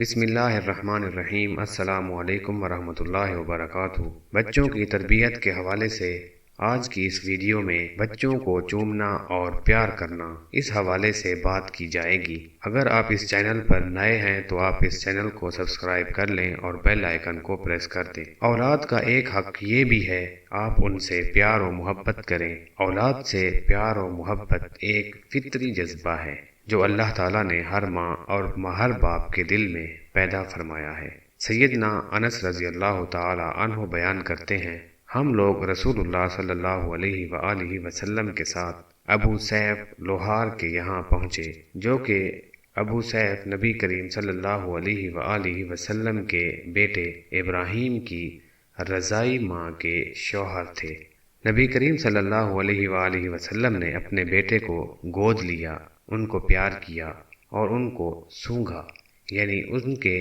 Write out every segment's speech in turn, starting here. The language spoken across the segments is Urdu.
بسم اللہ الرحمن الرحیم۔ السلام علیکم ورحمۃ اللہ وبرکاتہ۔ بچوں کی تربیت کے حوالے سے آج کی اس ویڈیو میں بچوں کو چومنا اور پیار کرنا اس حوالے سے بات کی جائے گی۔ اگر آپ اس چینل پر نئے ہیں تو آپ اس چینل کو سبسکرائب کر لیں اور بیل آئیکن کو پریس کر دیں۔ اولاد کا ایک حق یہ بھی ہے آپ ان سے پیار و محبت کریں۔ اولاد سے پیار و محبت ایک فطری جذبہ ہے جو اللہ تعالیٰ نے ہر ماں اور ہر باپ کے دل میں پیدا فرمایا ہے۔ سیدنا انس رضی اللہ تعالی عنہ بیان کرتے ہیں، ہم لوگ رسول اللہ صلی اللہ علیہ وآلہ وسلم کے ساتھ ابو سیف لوہار کے یہاں پہنچے، جو کہ ابو سیف نبی کریم صلی اللہ علیہ وآلہ وسلم کے بیٹے ابراہیم کی رضائی ماں کے شوہر تھے۔ نبی کریم صلی اللہ علیہ وآلہ وسلم نے اپنے بیٹے کو گود لیا، ان کو پیار کیا اور ان کو سونگھا، یعنی ان کے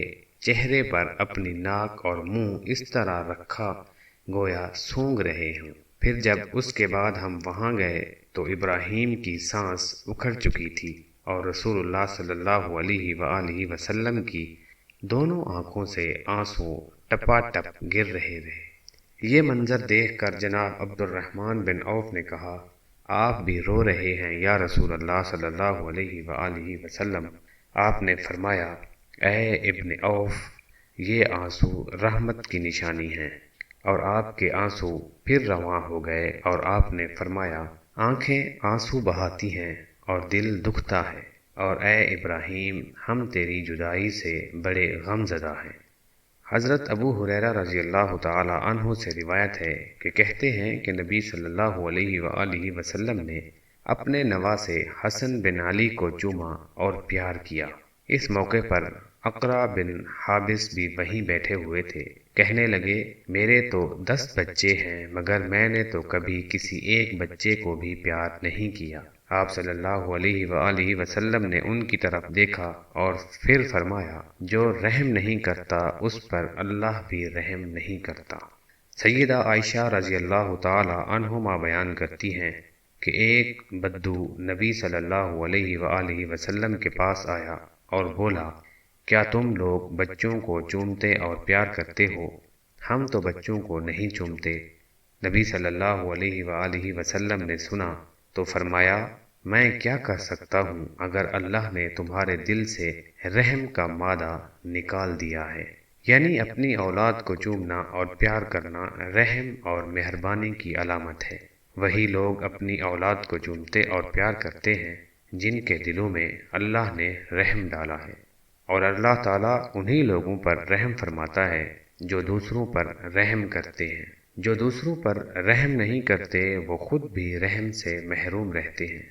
چہرے پر اپنی ناک اور منہ اس طرح رکھا گویا سونگھ رہے ہوں۔ پھر جب اس کے بعد ہم وہاں گئے تو ابراہیم کی سانس اکھڑ چکی تھی اور رسول اللہ صلی اللہ علیہ وآلہ وسلم کی دونوں آنکھوں سے آنسو ٹپا ٹپ گر رہے تھے۔ یہ منظر دیکھ کر جناب عبد الرحمن بن عوف نے کہا، آپ بھی رو رہے ہیں یا رسول اللہ صلی اللہ علیہ وآلہ وسلم؟ آپ نے فرمایا، اے ابن عوف، یہ آنسو رحمت کی نشانی ہیں۔ اور آپ کے آنسو پھر رواں ہو گئے اور آپ نے فرمایا، آنکھیں آنسو بہاتی ہیں اور دل دکھتا ہے، اور اے ابراہیم، ہم تیری جدائی سے بڑے غم زدہ ہیں۔ حضرت ابو ہریرہ رضی اللہ تعالی عنہ سے روایت ہے کہ کہتے ہیں کہ نبی صلی اللہ علیہ وآلہ وسلم نے اپنے نواسے حسن بن علی کو چوما اور پیار کیا۔ اس موقع پر اقرا بن حابس بھی وہیں بیٹھے ہوئے تھے۔ کہنے لگے، میرے تو 10 بچے ہیں مگر میں نے تو کبھی کسی ایک بچے کو بھی پیار نہیں کیا۔ آپ صلی اللہ علیہ وآلہ وسلم نے ان کی طرف دیکھا اور پھر فرمایا، جو رحم نہیں کرتا اس پر اللہ بھی رحم نہیں کرتا۔ سیدہ عائشہ رضی اللہ تعالی عنہما بیان کرتی ہیں کہ ایک بدو نبی صلی اللہ علیہ وآلہ وسلم کے پاس آیا اور بولا، کیا تم لوگ بچوں کو چومتے اور پیار کرتے ہو؟ ہم تو بچوں کو نہیں چومتے۔ نبی صلی اللہ علیہ وآلہ وسلم نے سنا تو فرمایا، میں کیا کر سکتا ہوں اگر اللہ نے تمہارے دل سے رحم کا مادہ نکال دیا ہے؟ یعنی اپنی اولاد کو چومنا اور پیار کرنا رحم اور مہربانی کی علامت ہے۔ وہی لوگ اپنی اولاد کو چومتے اور پیار کرتے ہیں جن کے دلوں میں اللہ نے رحم ڈالا ہے، اور اللہ تعالیٰ انہی لوگوں پر رحم فرماتا ہے جو دوسروں پر رحم کرتے ہیں۔ جو دوسروں پر رحم نہیں کرتے وہ خود بھی رحم سے محروم رہتے ہیں۔